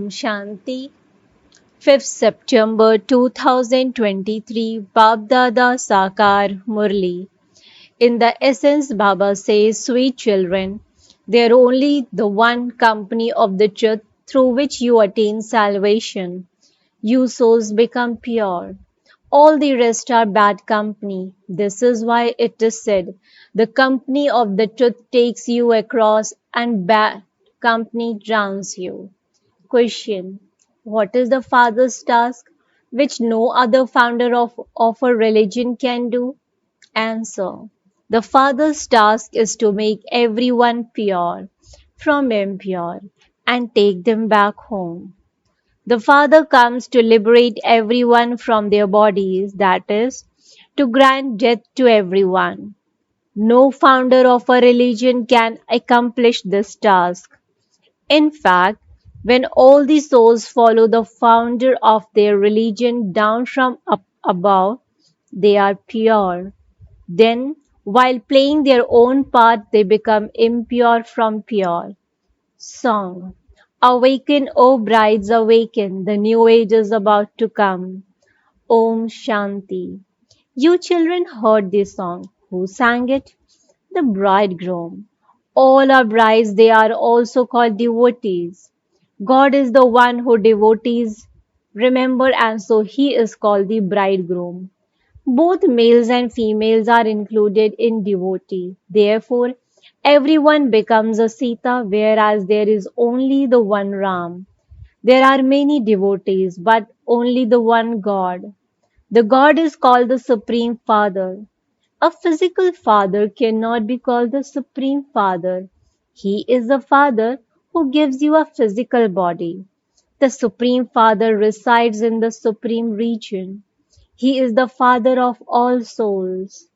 Shanti, 5th September 2023, Baapdada Sakar Murli. In the essence, Baba says, sweet children, they are only the one company of the truth through which you attain salvation. You souls become pure. All the rest are bad company. This is why it is said, the company of the truth takes you across and bad company drowns you. Question: what is the Father's task which no other founder of a religion can do? Answer: the Father's task is to make everyone pure from impure and take them back home. The Father comes to liberate everyone from their bodies, that is, to grant death to everyone. No founder of a religion can accomplish this task. In fact, when all the souls follow the founder of their religion down from up above, they are pure. Then, while playing their own part, they become impure from pure. Song: awaken, O brides, awaken, the new age is about to come. Om Shanti. You children heard this song. Who sang it? The bridegroom. All are brides, they are also called devotees. God is the one who devotees remember, and so he is called the bridegroom. Both males and females are included in devotee. Therefore, everyone becomes a Sita, whereas there is only the one Ram. There are many devotees, but only the one God. The God is called the Supreme Father. A physical father cannot be called the Supreme Father. He is the Father who gives you a physical body. The Supreme Father resides in the Supreme Region. He is the Father of all souls.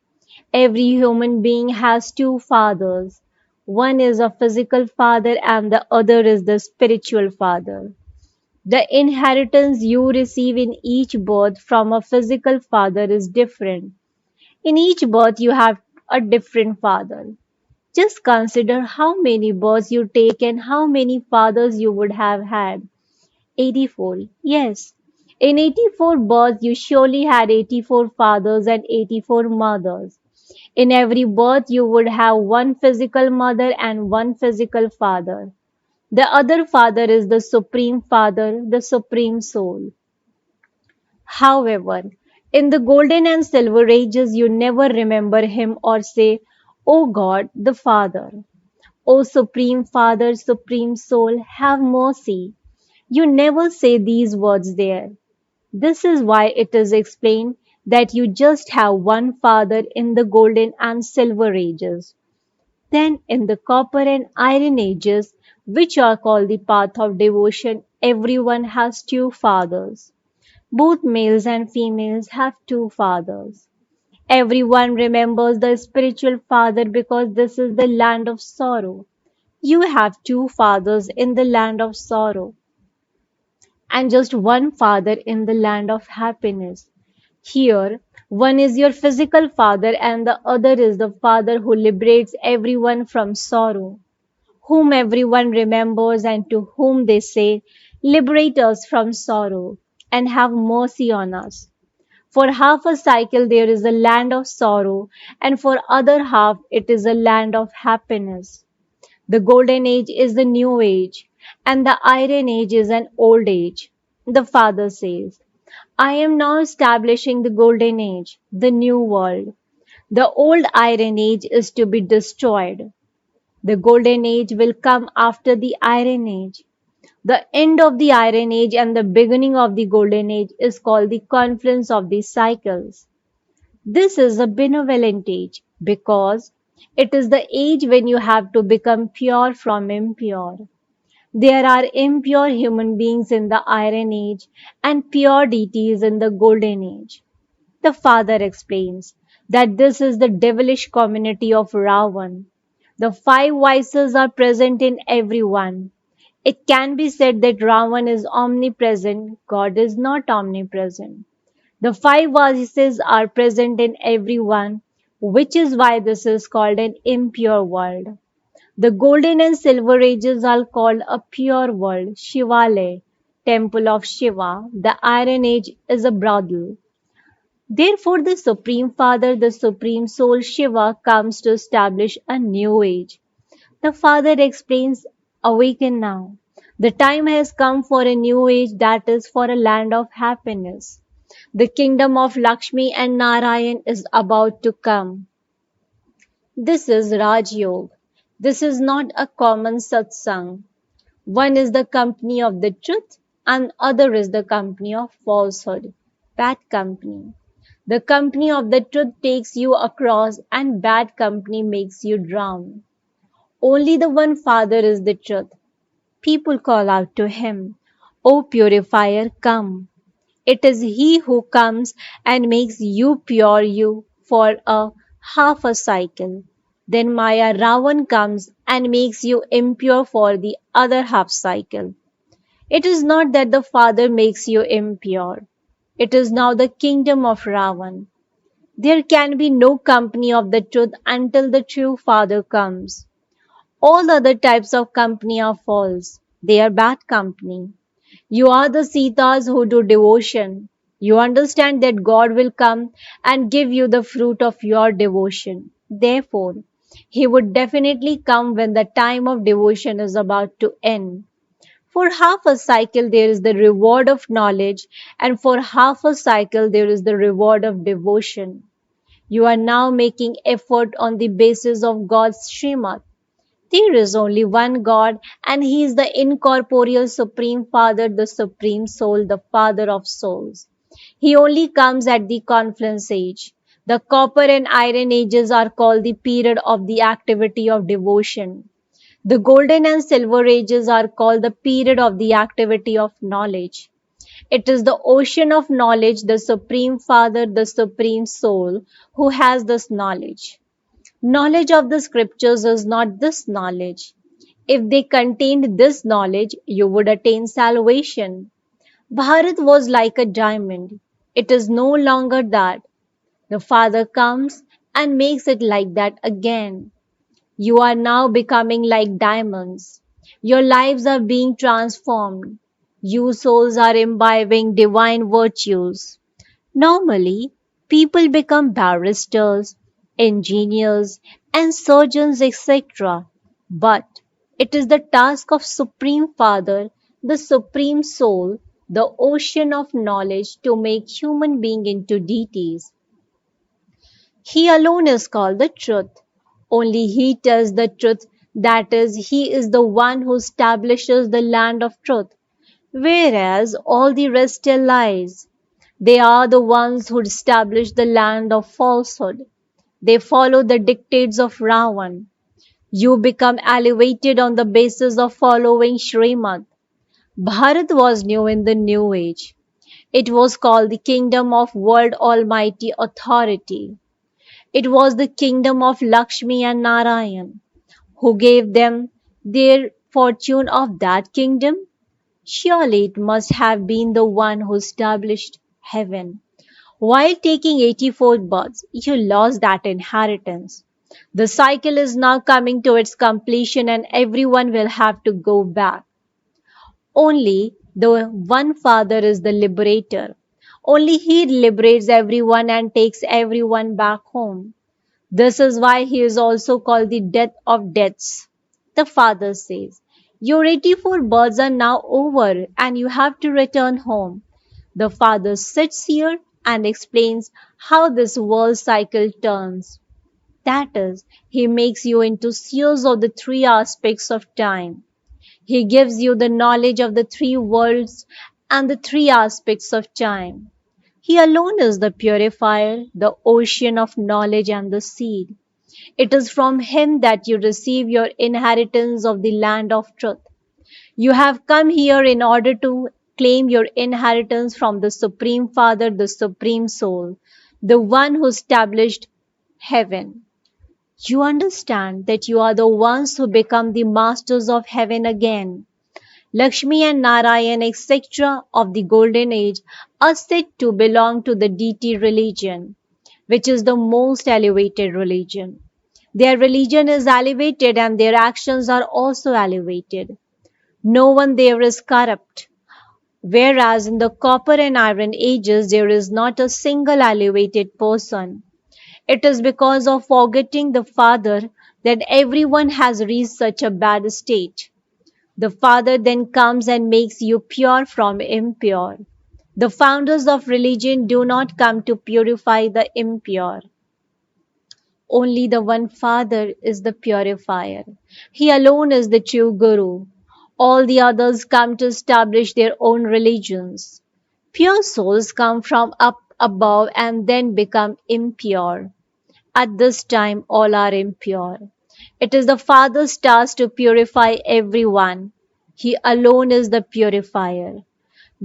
Every human being has two fathers. One is a physical father and the other is the spiritual father. The inheritance you receive in each birth from a physical father is different. In each birth, you have a different father. Just consider how many births you take and how many fathers you would have had. 84. Yes. In 84 births, you surely had 84 fathers and 84 mothers. In every birth, you would have one physical mother and one physical father. The other father is the Supreme Father, the Supreme Soul. However, in the golden and silver ages, you never remember him or say, O God, the Father. O Supreme Father, Supreme Soul, have mercy. You never say these words there. This is why it is explained that you just have one Father in the golden and silver ages. Then in the copper and iron ages, which are called the path of devotion, everyone has two fathers. Both males and females have two fathers. Everyone remembers the spiritual father because this is the land of sorrow. You have two fathers in the land of sorrow and just one father in the land of happiness. Here, one is your physical father and the other is the father who liberates everyone from sorrow, whom everyone remembers and to whom they say, liberate us from sorrow and have mercy on us. For half a cycle there is a land of sorrow, and for other half it is a land of happiness. The golden age is the new age, and the iron age is an old age. The Father says, I am now establishing the golden age, the new world. The old iron age is to be destroyed. The golden age will come after the iron age. The end of the iron age and the beginning of the golden age is called the confluence of the cycles. This is a benevolent age because it is the age when you have to become pure from impure. There are impure human beings in the iron age and pure deities in the golden age. The Father explains that this is the devilish community of Ravan. The five vices are present in everyone. It can be said that Ravan is omnipresent, God is not omnipresent. The five vices are present in everyone, which is why this is called an impure world. The golden and silver ages are called a pure world, Shivalaya. temple of Shiva, the Iron Age is a brothel. Therefore, the Supreme Father, the Supreme Soul Shiva, comes to establish a new age. The Father explains, awaken now. The time has come for a new age, that is, for a land of happiness. The kingdom of Lakshmi and Narayan is about to come. This is Raj Yoga. This is not a common satsang. One is the company of the truth and other is the company of falsehood. Bad company. The company of the truth takes you across and bad company makes you drown. Only the one Father is the truth. People call out to him, O purifier, come. It is he who comes and makes you pure you for a half a cycle. Then Maya Ravan comes and makes you impure for the other half cycle. It is not that the Father makes you impure. It is now the kingdom of Ravan. There can be no company of the truth until the true Father comes. All other types of company are false. They are bad company. You are the Sitas who do devotion. You understand that God will come and give you the fruit of your devotion. Therefore, He would definitely come when the time of devotion is about to end. For half a cycle, there is the reward of knowledge, and for half a cycle, there is the reward of devotion. You are now making effort on the basis of God's Srimad. There is only one God, and He is the incorporeal Supreme Father, the Supreme Soul, the Father of souls. He only comes at the confluence age. The copper and iron ages are called the period of the activity of devotion. The golden and silver ages are called the period of the activity of knowledge. It is the ocean of knowledge, the Supreme Father, the Supreme Soul, who has this knowledge. Knowledge of the scriptures is not this knowledge. If they contained this knowledge, you would attain salvation. Bharat was like a diamond. It is no longer that. The Father comes and makes it like that again. You are now becoming like diamonds. Your lives are being transformed. You souls are imbibing divine virtues. Normally, people become barristers, engineers, and surgeons, etc. But it is the task of Supreme Father, the Supreme Soul, the ocean of knowledge to make human being into deities. He alone is called the truth. Only He tells the truth, that is, He is the one who establishes the land of truth, whereas all the rest are lies. They are the ones who establish the land of falsehood. They follow the dictates of Ravan. You become elevated on the basis of following Srimad. Bharat was new in the new age. It was called the kingdom of world almighty authority. It was the kingdom of Lakshmi and Narayan. Who gave them their fortune of that kingdom? Surely it must have been the one who established heaven. While taking 84 births, you lost that inheritance. The cycle is now coming to its completion and everyone will have to go back. Only the one Father is the liberator. Only He liberates everyone and takes everyone back home. This is why He is also called the death of deaths. The Father says, your 84 births are now over and you have to return home. The Father sits here and explains how this world cycle turns. That is, He makes you into seers of the three aspects of time. He gives you the knowledge of the three worlds and the three aspects of time. He alone is the purifier, the ocean of knowledge and the seed. It is from Him that you receive your inheritance of the land of truth. You have come here in order to claim your inheritance from the Supreme Father, the Supreme Soul, the one who established heaven. You understand that you are the ones who become the masters of heaven again. Lakshmi and Narayan, etc., of the Golden Age are said to belong to the deity religion, which is the most elevated religion. Their religion is elevated and their actions are also elevated. No one there is corrupt. Whereas in the copper and iron ages, there is not a single elevated person. It is because of forgetting the Father that everyone has reached such a bad state. The Father then comes and makes you pure from impure. The founders of religion do not come to purify the impure. Only the one Father is the purifier. He alone is the true Guru. All the others come to establish their own religions. Pure souls come from up above and then become impure. At this time, all are impure. It is the Father's task to purify everyone. He alone is the purifier.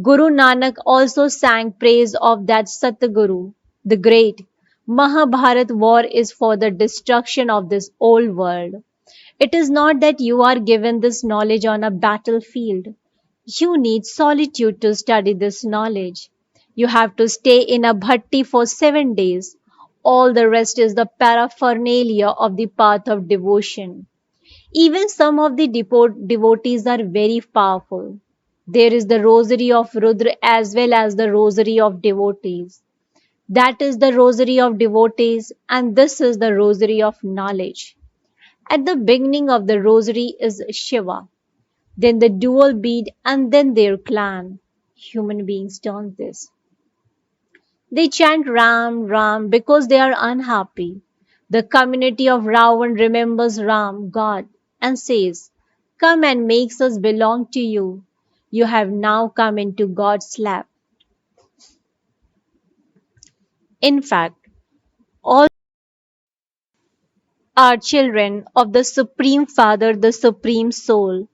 Guru Nanak also sang praise of that Satguru, the great. Mahabharat war is for the destruction of this old world. It is not that you are given this knowledge on a battlefield. You need solitude to study this knowledge. You have to stay in a bhatti for 7 days. All the rest is the paraphernalia of the path of devotion. Even some of the devotees are very powerful. There is the rosary of Rudra as well as the rosary of devotees. That is the rosary of devotees, and this is the rosary of knowledge. At the beginning of the rosary is Shiva, then the dual bead, and then their clan. Human beings don't this. They chant Ram, Ram because they are unhappy. The community of Ravan remembers Ram, God, and says, "Come and makes us belong to you. You have now come into God's lap." In fact, all are children of the Supreme Father, the Supreme Soul.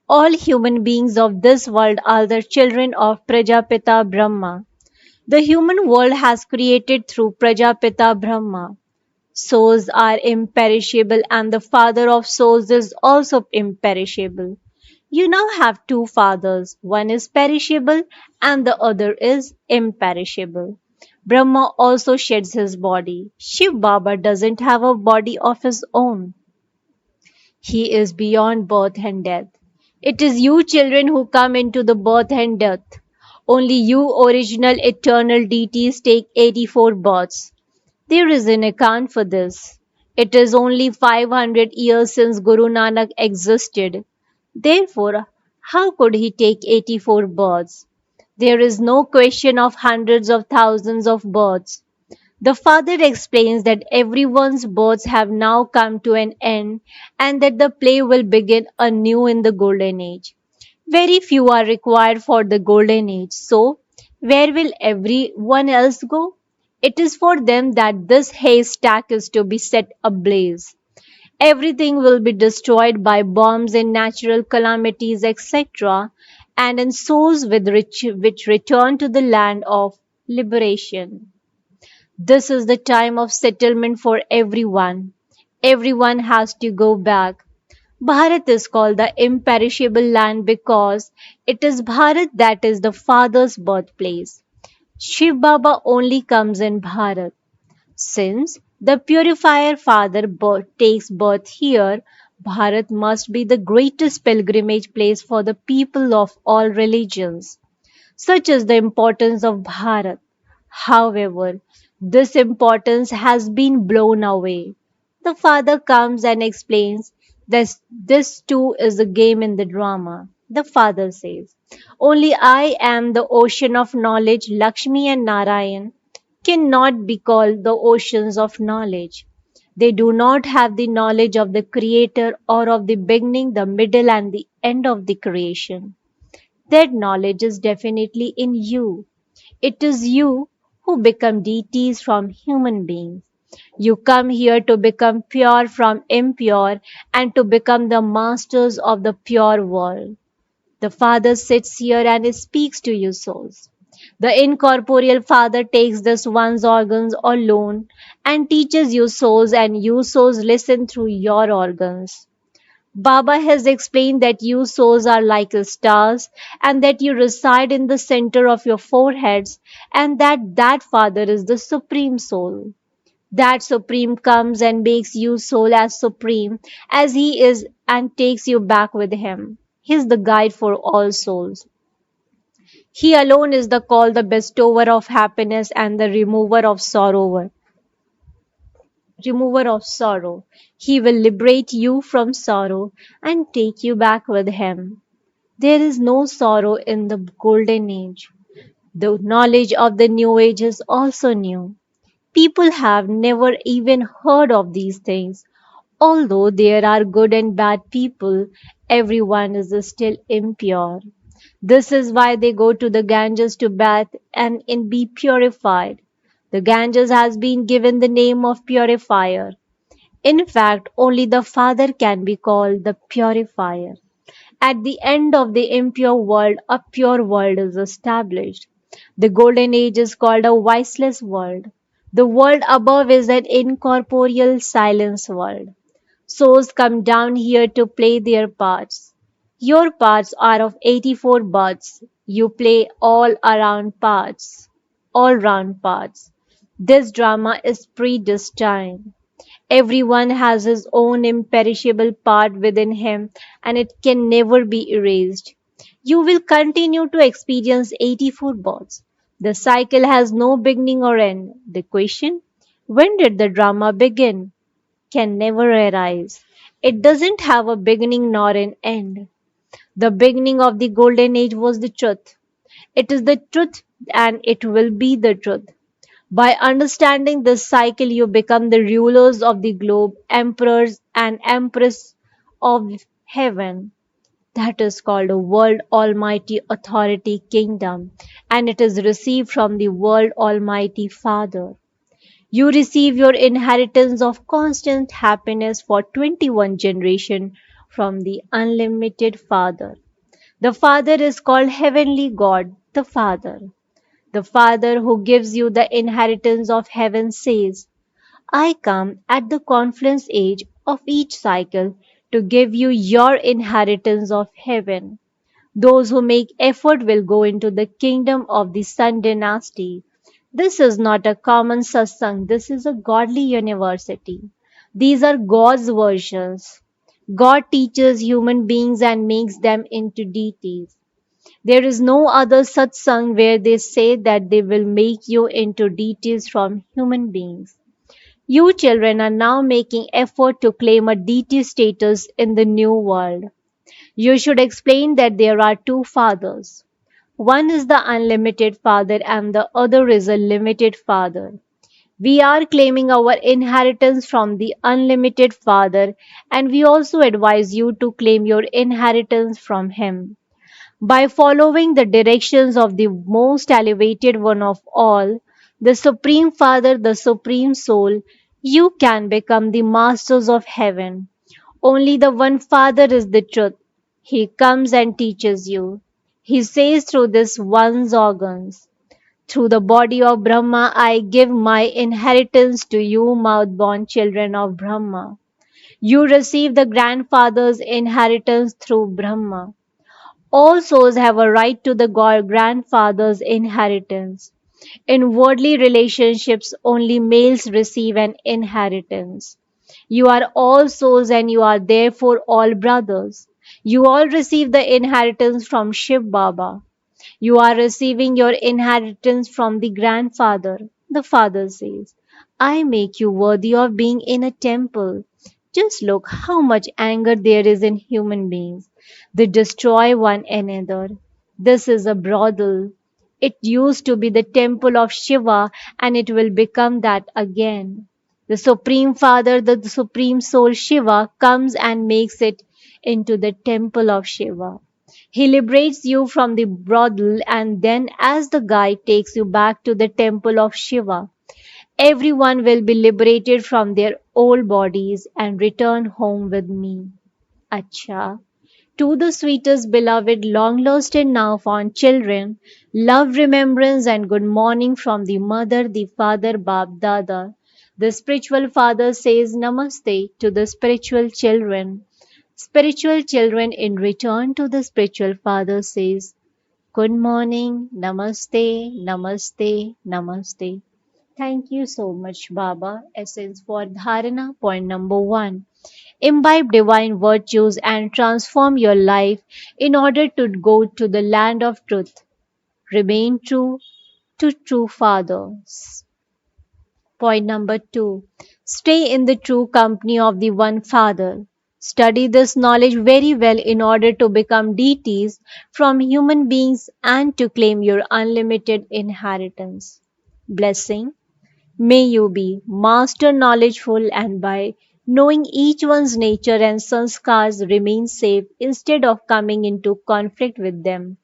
All human beings of this world are the children of Prajapita Brahma. The human world has created through Prajapita Brahma. Souls are imperishable, and the Father of souls is also imperishable. You now have two fathers. One is perishable and the other is imperishable. Brahma also sheds his body. Shiv Baba doesn't have a body of his own. He is beyond birth and death. It is you children who come into the birth and death. Only you original eternal deities take 84 births. There is an account for this. It is only 500 years since Guru Nanak existed. Therefore, how could he take 84 births? There is no question of hundreds of thousands of births. The father explains that everyone's births have now come to an end and that the play will begin anew in the golden age. Very few are required for the golden age, so where will everyone else go? It is for them that this haystack is to be set ablaze. Everything will be destroyed by bombs and natural calamities, etc., and in souls which return to the land of liberation. This is the time of settlement for everyone. Everyone has to go back. Bharat is called the imperishable land because it is Bharat that is the father's birthplace. Shiv Baba only comes in Bharat. Since the purifier father takes birth here, Bharat must be the greatest pilgrimage place for the people of all religions. Such is the importance of Bharat. However, this importance has been blown away. The father comes and explains that this too is a game in the drama. The father says, "Only I am the ocean of knowledge. Lakshmi and Narayan cannot be called the oceans of knowledge. They do not have the knowledge of the Creator or of the beginning, the middle, and the end of the creation. That knowledge is definitely in you. It is you who become deities from human beings. You come here to become pure from impure and to become the masters of the pure world. The Father sits here and speaks to you souls. The incorporeal Father takes this one's organs alone and teaches you souls, and you souls listen through your organs. Baba has explained that you souls are like stars and that you reside in the center of your foreheads and that Father is the Supreme Soul. That Supreme comes and makes you soul as supreme as He is and takes you back with Him. He is the guide for all souls. He alone is the called the bestower of happiness and the remover of sorrow. He will liberate you from sorrow and take you back with him. There is no sorrow in the golden age. The knowledge of the new age is also new. People have never even heard of these things. Although there are good and bad people, everyone is still impure. This is why they go to the Ganges to bath and in be purified. The Ganges has been given the name of purifier. In fact, only the Father can be called the purifier. At the end of the impure world, a pure world is established. The golden age is called a voiceless world. The world above is an incorporeal silence world. Souls come down here to play their parts. Your parts are of 84 births. You play all round parts. This drama is predestined. Everyone has his own imperishable part within him and it can never be erased. You will continue to experience 84 births. The cycle has no beginning or end. The question, when did the drama begin, can never arise. It doesn't have a beginning nor an end. The beginning of the golden age was the truth. It is the truth and it will be the truth. By understanding this cycle, you become the rulers of the globe, emperors and empress of heaven. That is called a world almighty authority kingdom, and it is received from the world almighty Father. You receive your inheritance of constant happiness for 21 generations from the unlimited Father. The Father is called Heavenly God, the Father. The Father who gives you the inheritance of heaven says, I come at the confluence age of each cycle to give you your inheritance of heaven. Those who make effort will go into the kingdom of the Sun dynasty. This is not a common satsang, this is a godly university. These are God's versions. God teaches human beings and makes them into deities. There is no other satsang where they say that they will make you into deities from human beings. You children are now making effort to claim a deity status in the new world. You should explain that there are two fathers. One is the unlimited Father and the other is a limited Father. We are claiming our inheritance from the unlimited Father and we also advise you to claim your inheritance from Him. By following the directions of the most elevated one of all, the Supreme Father, the Supreme Soul, you can become the masters of heaven. Only the one Father is the truth. He comes and teaches you. He says through this one's organs, through the body of Brahma, I give my inheritance to you, mouth-born children of Brahma. You receive the grandfather's inheritance through Brahma. All souls have a right to the God grandfather's inheritance. In worldly relationships, only males receive an inheritance. You are all souls and you are therefore all brothers. You all receive the inheritance from Shiv Baba. You are receiving your inheritance from the grandfather. The father says, I make you worthy of being in a temple. Just look how much anger there is in human beings. They destroy one another. This is a brothel. It used to be the temple of Shiva and it will become that again. The Supreme Father, the Supreme Soul Shiva, comes and makes it into the temple of Shiva. He liberates you from the brothel and then as the guide takes you back to the temple of Shiva. Everyone will be liberated from their old bodies and return home with me. Acha. To the sweetest beloved, long lost and now found children, love, remembrance, and good morning from the mother, the father, Baapdada. The spiritual father says namaste to the spiritual children. Spiritual children in return to the spiritual father says, good morning, namaste, namaste, namaste. Thank you so much, Baba. Essence for Dharana, point number one. Imbibe divine virtues and transform your life in order to go to the land of truth. Remain true to true fathers. Point number two, stay in the true company of the one Father. Study this knowledge very well in order to become deities from human beings and to claim your unlimited inheritance. Blessing. May you be master knowledgeful and by knowing each one's nature and sanskars remain safe instead of coming into conflict with them.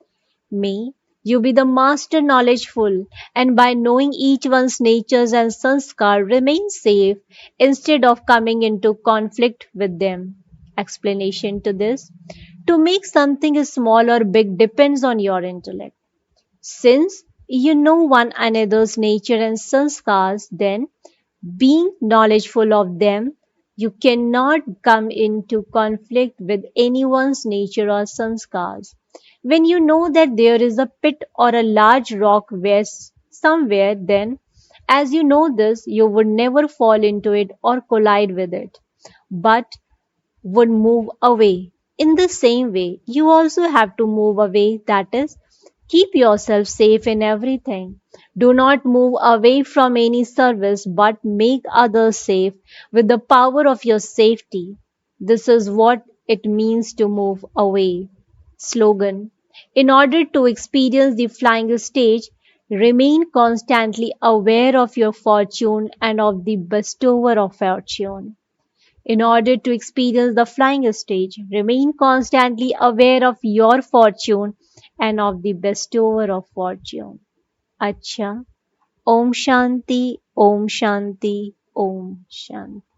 May you be the master knowledgeful, and by knowing each one's natures and sanskar, remain safe instead of coming into conflict with them. Explanation to this. To make something small or big depends on your intellect. Since you know one another's nature and sanskars, then being knowledgeful of them, you cannot come into conflict with anyone's nature or sanskars. When you know that there is a pit or a large rock where somewhere, then as you know this, you would never fall into it or collide with it, but would move away. In the same way, you also have to move away, that is, keep yourself safe in everything. Do not move away from any service, but make others safe with the power of your safety. This is what it means to move away. Slogan. In order to experience the flying stage, remain constantly aware of your fortune and of the bestower of fortune. In order to experience the flying stage, remain constantly aware of your fortune and of the bestower of fortune. Acha. Om Shanti, Om Shanti, Om Shanti.